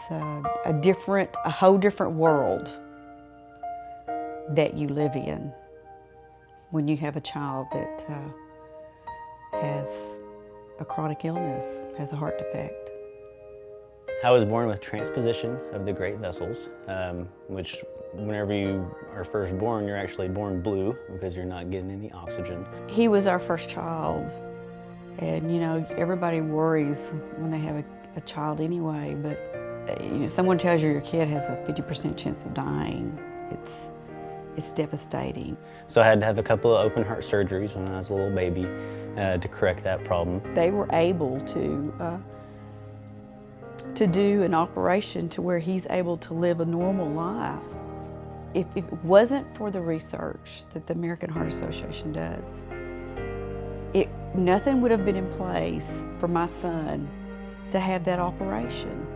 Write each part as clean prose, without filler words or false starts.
It's a whole different world that you live in when you have a child that has a chronic illness, has a heart defect. I was born with transposition of the great vessels, which whenever you are first born, you're actually born blue because you're not getting any oxygen. He was our first child, and you know, everybody worries when they have a child anyway, but you know, someone tells you your kid has a 50% chance of dying. It's devastating. So I had to have a couple of open heart surgeries when I was a little baby to correct that problem. They were able to do an operation to where he's able to live a normal life. If it wasn't for the research that the American Heart Association does, nothing would have been in place for my son to have that operation.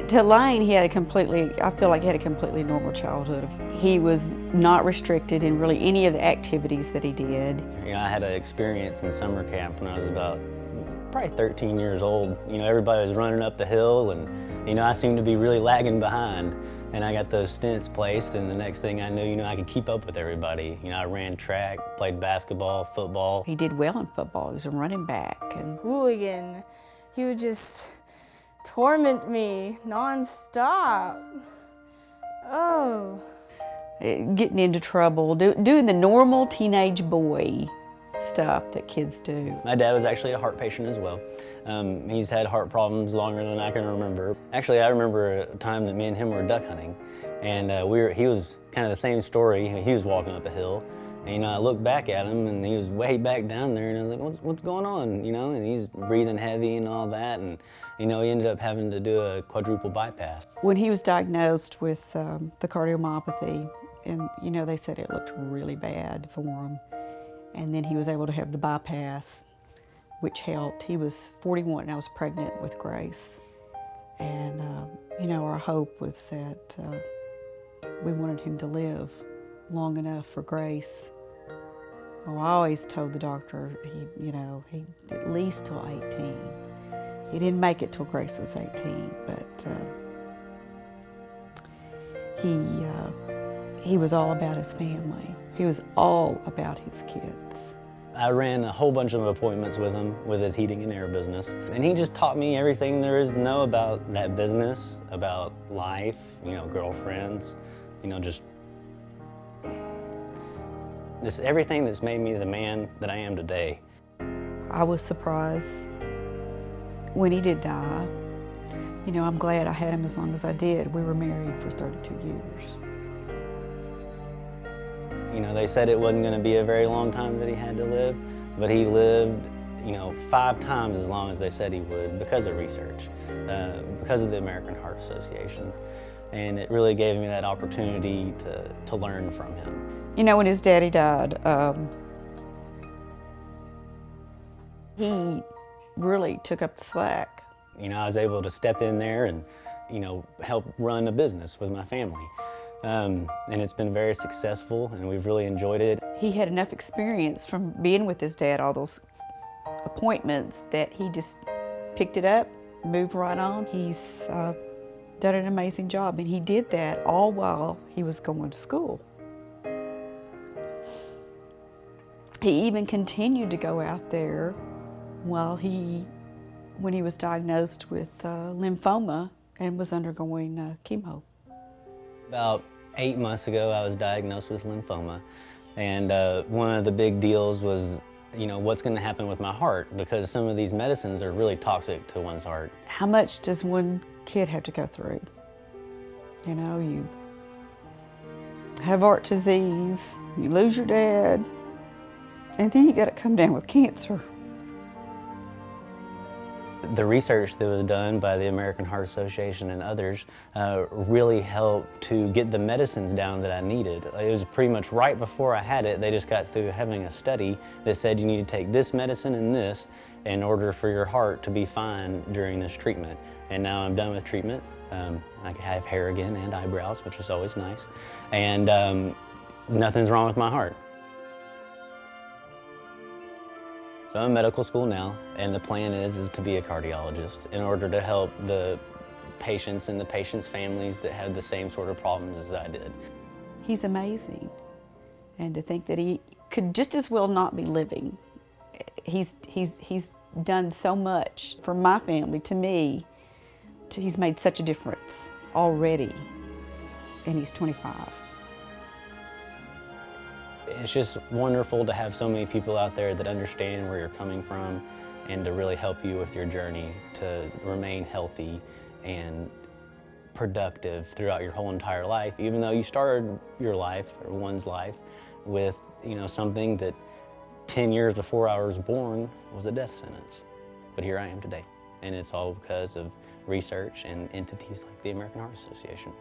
To Lane, I feel like he had a completely normal childhood. He was not restricted in really any of the activities that he did. You know, I had an experience in summer camp when I was about probably 13 years old. You know, everybody was running up the hill and, you know, I seemed to be really lagging behind. And I got those stents placed, and the next thing I knew, you know, I could keep up with everybody. You know, I ran track, played basketball, football. He did well in football. He was a running back. And hooligan. He would just torment me nonstop. Oh. Getting into trouble, doing the normal teenage boy stuff that kids do. My dad was actually a heart patient as well. He's had heart problems longer than I can remember. Actually, I remember a time that me and him were duck hunting, and he was kind of the same story. He was walking up a hill, and you know, I looked back at him, and he was way back down there, and I was like, what's going on? You know, and he's breathing heavy and all that, and you know, he ended up having to do a quadruple bypass. When he was diagnosed with the cardiomyopathy, and you know, they said it looked really bad for him. And then he was able to have the bypass, which helped. He was 41 and I was pregnant with Grace. And you know, our hope was that we wanted him to live long enough for Grace. Well, I always told the doctor he at least till 18. He didn't make it till Grace was 18, but he was all about his family. He was all about his kids. I ran a whole bunch of appointments with him with his heating and air business. And he just taught me everything there is to know about that business, about life, you know, girlfriends, you know, just everything that's made me the man that I am today. I was surprised when he did die. You know, I'm glad I had him as long as I did. We were married for 32 years. You know, they said it wasn't going to be a very long time that he had to live, but he lived, you know, 5 times as long as they said he would because of research, because of the American Heart Association. And it really gave me that opportunity to learn from him. You know, when his daddy died, he really took up the slack. You know, I was able to step in there and, you know, help run a business with my family. And it's been very successful, and we've really enjoyed it. He had enough experience from being with his dad, all those appointments, that he just picked it up, moved right on. He's done an amazing job, and he did that all while he was going to school. He even continued to go out there while when he was diagnosed with lymphoma and was undergoing chemo. About 8 months ago, I was diagnosed with lymphoma, and one of the big deals was, you know, what's going to happen with my heart, because some of these medicines are really toxic to one's heart. How much does one kid have to go through? You know, you have heart disease, you lose your dad, and then you got to come down with cancer. The research that was done by the American Heart Association and others really helped to get the medicines down that I needed. It was pretty much right before I had it, they just got through having a study that said you need to take this medicine and this in order for your heart to be fine during this treatment. And now I'm done with treatment. I have hair again and eyebrows, which is always nice. And nothing's wrong with my heart. So I'm in medical school now, and the plan is to be a cardiologist in order to help the patients and the patients' families that had the same sort of problems as I did. He's amazing. And to think that he could just as well not be living. He's done so much for my family, to me. He's made such a difference already, and he's 25. It's just wonderful to have so many people out there that understand where you're coming from and to really help you with your journey to remain healthy and productive throughout your whole entire life, even though you started your life, or one's life, with something that 10 years before I was born was a death sentence. But here I am today, and it's all because of research and entities like the American Heart Association.